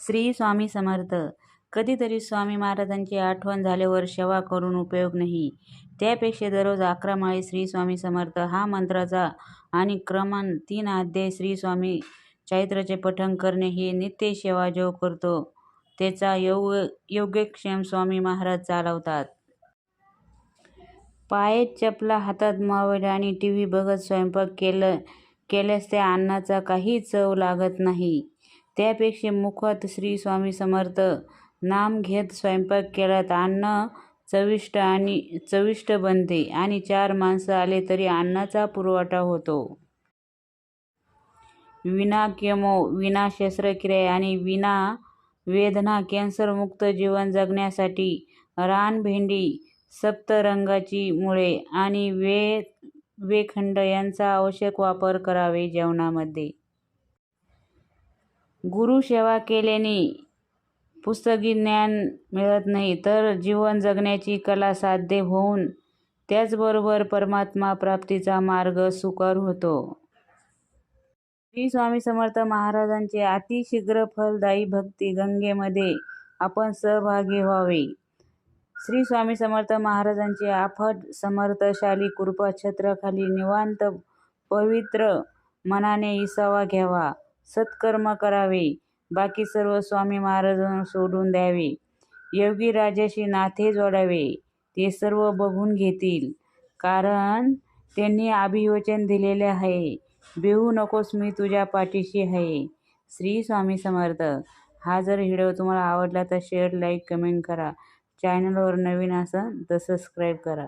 श्री स्वामी समर्थ. कधीतरी स्वामी महाराजांची आठवण झाल्यावर सेवा करून उपयोग नाही. त्यापेक्षा दररोज 11 माळी श्री स्वामी समर्थ हा मंत्राचा आणि क्रमण 3 अध्याय श्री स्वामी चरित्राचे पठण करणे ही नित्य सेवा जो करतो त्याचा योगक्षेम स्वामी महाराज चालवतात. पायात चपला, हातात मोबाईल आणि टीव्ही बघत स्वयंपाक केल्यास त्या अन्नाचा काही चव लागत नाही. त्यापेक्षा मुखात श्री स्वामी समर्थ नाम घेत स्वयंपाक केला तर अन्न चविष्ट बनते आणि 4 माणसं आले तरी अन्नाचा पुरवठा होतो. विना केमो, विना शस्त्रक्रिया आणि विना वेदना कॅन्सरमुक्त जीवन जगण्यासाठी रानभेंडी, सप्तरंगाची मुळे आणि वेखंड यांचा आवश्यक वापर करावे. जेवणामध्ये गुरुसेवा केल्याने पुस्तकी ज्ञान मिळत नाही तर जीवन जगण्याची कला साध्य होऊन त्याचबरोबर परमात्मा प्राप्तीचा मार्ग सुकर होतो. श्री स्वामी समर्थ महाराजांचे अतिशीघ्र फलदायी भक्ती गंगेमध्ये आपण सहभागी व्हावे. श्री स्वामी समर्थ महाराजांचे अफाट समर्थशाली कृपा छत्राखाली निवांत पवित्र मनाने विसावा घ्यावा. सत्कर्म करावे. बाकी सर्व स्वामी महाराजांना सोडून द्यावे. योगी राजाशी नाते जोडावे. ते सर्व बघून घेतील, कारण त्यांनी अभिवचन दिलेले आहे. भिवू नकोस, मी तुझ्या पाठीशी आहे. श्री स्वामी समर्थ. हा जर व्हिडिओ तुम्हाला आवडला तर शेअर, लाईक, कमेंट करा. चॅनलवर नवीन असाल तर सबस्क्राईब करा.